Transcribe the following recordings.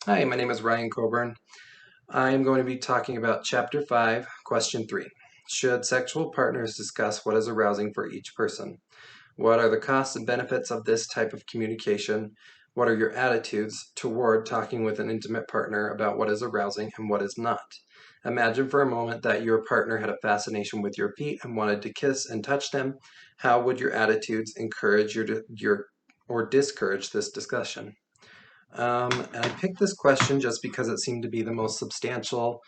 Hi, my name is Ryan Coburn. I am going to be talking about Chapter 5, Question 3. Should sexual partners discuss what is arousing for each person? What are the costs and benefits of this type of communication? What are your attitudes toward talking with an intimate partner about what is arousing and what is not? Imagine for a moment that your partner had a fascination with your feet and wanted to kiss and touch them. How would your attitudes encourage your or discourage this discussion? And I picked this question just because it seemed to be the most substantial,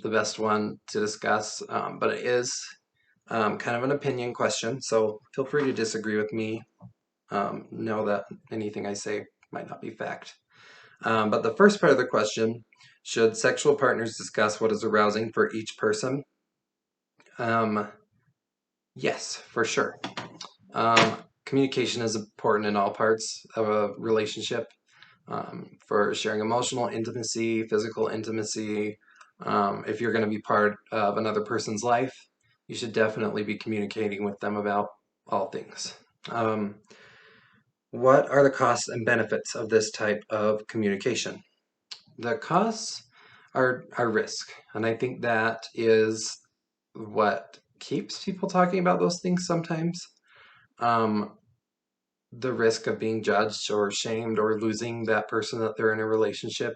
the best one to discuss, but it is kind of an opinion question, so feel free to disagree with me. Know that anything I say might not be fact. But the first part of the question, should sexual partners discuss what is arousing for each person? Um, yes, for sure. Communication is important in all parts of a relationship. For sharing emotional intimacy, physical intimacy. If you're going to be part of another person's life, you should definitely be communicating with them about all things. Um, what are the costs and benefits of this type of communication? The costs are risk, and I think that is what keeps people talking about those things sometimes. Um, the risk of being judged or shamed or losing that person that they're in a relationship.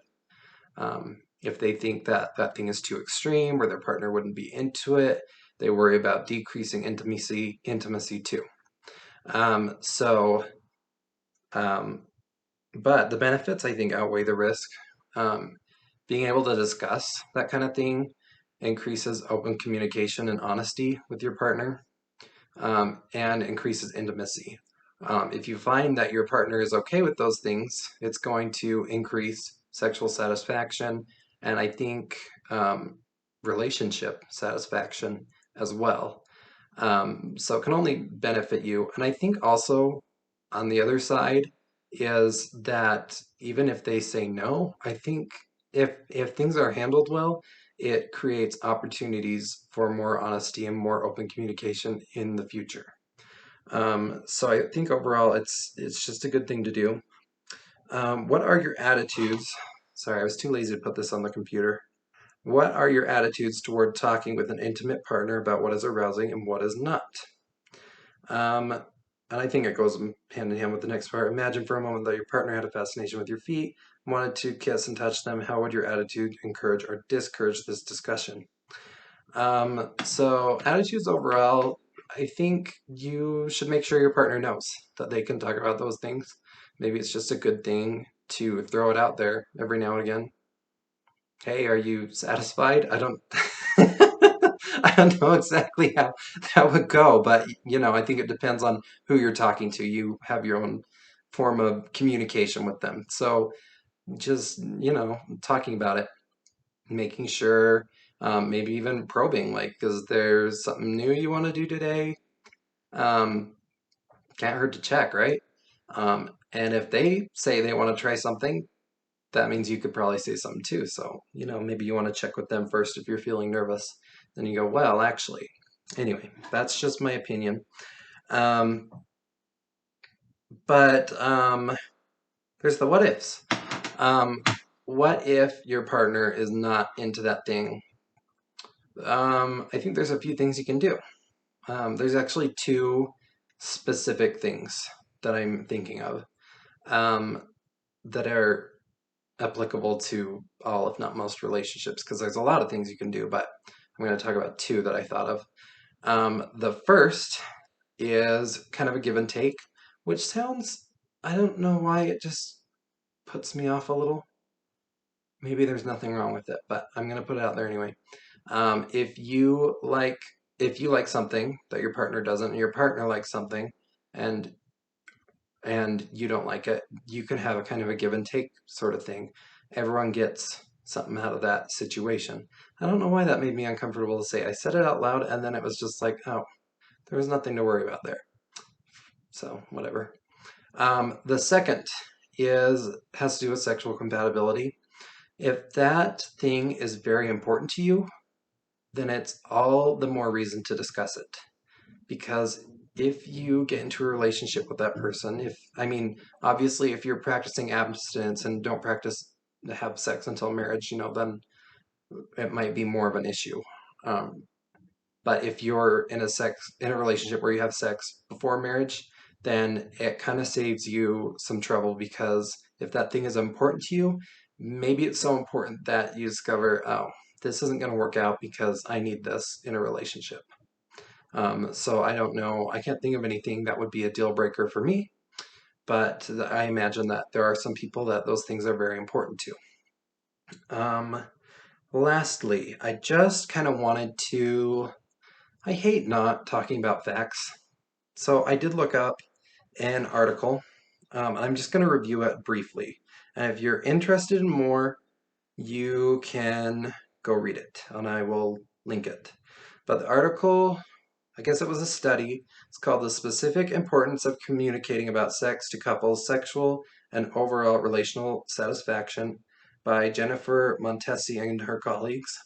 If they think that that thing is too extreme or their partner wouldn't be into it, they worry about decreasing intimacy too. Um, so, um, but the benefits I think outweigh the risk. Um, being able to discuss that kind of thing increases open communication and honesty with your partner, and increases intimacy. If you find that your partner is okay with those things, it's going to increase sexual satisfaction and I think relationship satisfaction as well. So it can only benefit you. And I think also on the other side is that even if they say no, I think if things are handled well, it creates opportunities for more honesty and more open communication in the future. So I think overall it's just a good thing to do. What are your attitudes? Sorry, I was too lazy to put this on the computer. What are your attitudes toward talking with an intimate partner about what is arousing and what is not? Um, and I think it goes hand in hand with the next part. Imagine for a moment that your partner had a fascination with your feet, wanted to kiss and touch them. How would your attitude encourage or discourage this discussion? So attitudes overall, I think you should make sure your partner knows that they can talk about those things. Maybe it's just a good thing to throw it out there every now and again. Hey, are you satisfied? I don't I don't know exactly how that would go, but I think it depends on who you're talking to. You have your own form of communication with them. So just, talking about it, making sure, maybe even probing, like, is there something new you want to do today? Um, can't hurt to check, right? And if they say they want to try something, that means you could probably say something too. So, maybe you want to check with them first if you're feeling nervous. Then you go, well, actually. Anyway, that's just my opinion. Um, but there's the what ifs. Um, what if your partner is not into that thing? I think there's a few things you can do. There's actually two specific things that I'm thinking of um, that are applicable to all, if not most, relationships, because there's a lot of things you can do, but I'm going to talk about two that I thought of. The first is kind of a give and take, which sounds, I don't know why it just puts me off a little. Maybe there's nothing wrong with it, but I'm going to put it out there anyway. Um, if you like if you like something that your partner doesn't, and your partner likes something, and you don't like it, you can have a kind of a give and take sort of thing. Everyone gets something out of that situation. I don't know why that made me uncomfortable to say. I said it out loud, and then it was just like, oh, there was nothing to worry about there. So whatever. The second is has to do with sexual compatibility. If that thing is very important to you, then it's all the more reason to discuss it. Because if you get into a relationship with that person, obviously, if you're practicing abstinence and don't practice have sex until marriage, then it might be more of an issue. But if you're in a relationship where you have sex before marriage, then it kind of saves you some trouble, because if that thing is important to you, maybe it's so important that you discover, oh, this isn't going to work out because I need this in a relationship. So I don't know. I can't think of anything that would be a deal breaker for me, but I imagine that there are some people that those things are very important to. Lastly, I just kind of wanted to, I hate not talking about facts. So I did look up an article. I'm just going to review it briefly. And if you're interested in more, you can go read it, and I will link it. But the article, I guess it was a study. It's called The Specific Importance of Communicating About Sex to Couples' Sexual and Overall Relational Satisfaction by Jennifer Montesi and her colleagues.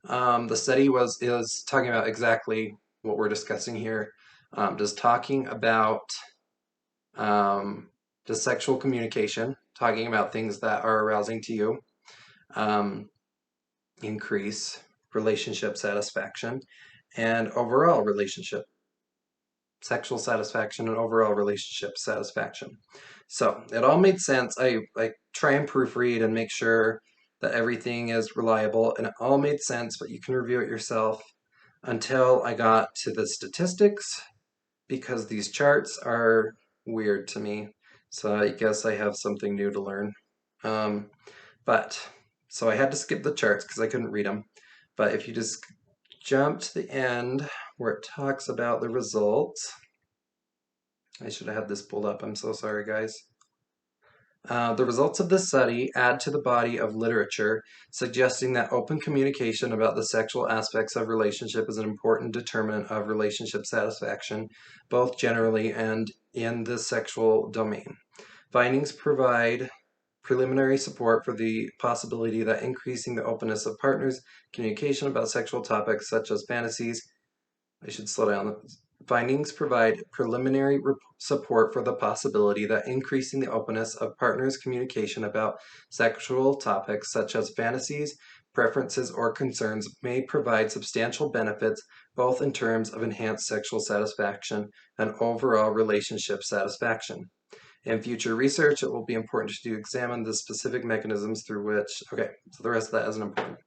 The study is talking about exactly what we're discussing here. Just talking about just sexual communication, talking about things that are arousing to you, increase relationship satisfaction, and overall relationship sexual satisfaction and overall relationship satisfaction. So it all made sense. I try and proofread and make sure that everything is reliable, and it all made sense, but you can review it yourself, until I got to the statistics, because these charts are weird to me. So I guess I have something new to learn. So I had to skip the charts because I couldn't read them. But if you just jump to the end where it talks about the results, I should have had this pulled up. I'm so sorry, guys. The results of this study add to the body of literature suggesting that open communication about the sexual aspects of relationship is an important determinant of relationship satisfaction, both generally and in the sexual domain. Findings provide preliminary support for the possibility that increasing the openness of partners' communication about sexual topics such as fantasies, I should slow down. Findings provide preliminary support for the possibility that increasing the openness of partners' communication about sexual topics such as fantasies, preferences, or concerns may provide substantial benefits, both in terms of enhanced sexual satisfaction and overall relationship satisfaction. In future research, it will be important to examine the specific mechanisms through which, okay, so the rest of that isn't important.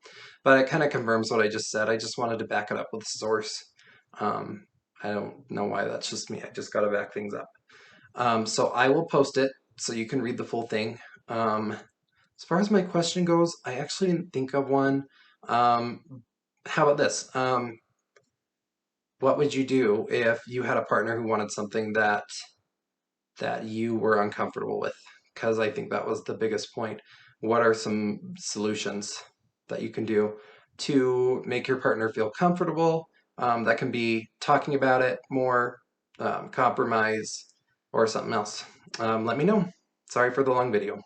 But it kind of confirms what I just said. I just wanted to back it up with a source. I don't know why that's just me. I just got to back things up. So I will post it so you can read the full thing. As far as my question goes, I actually didn't think of one. How about this? What would you do if you had a partner who wanted something that you were uncomfortable with? Because I think that was the biggest point. What are some solutions that you can do to make your partner feel comfortable? That can be talking about it more, compromise, or something else. Let me know. Sorry for the long video.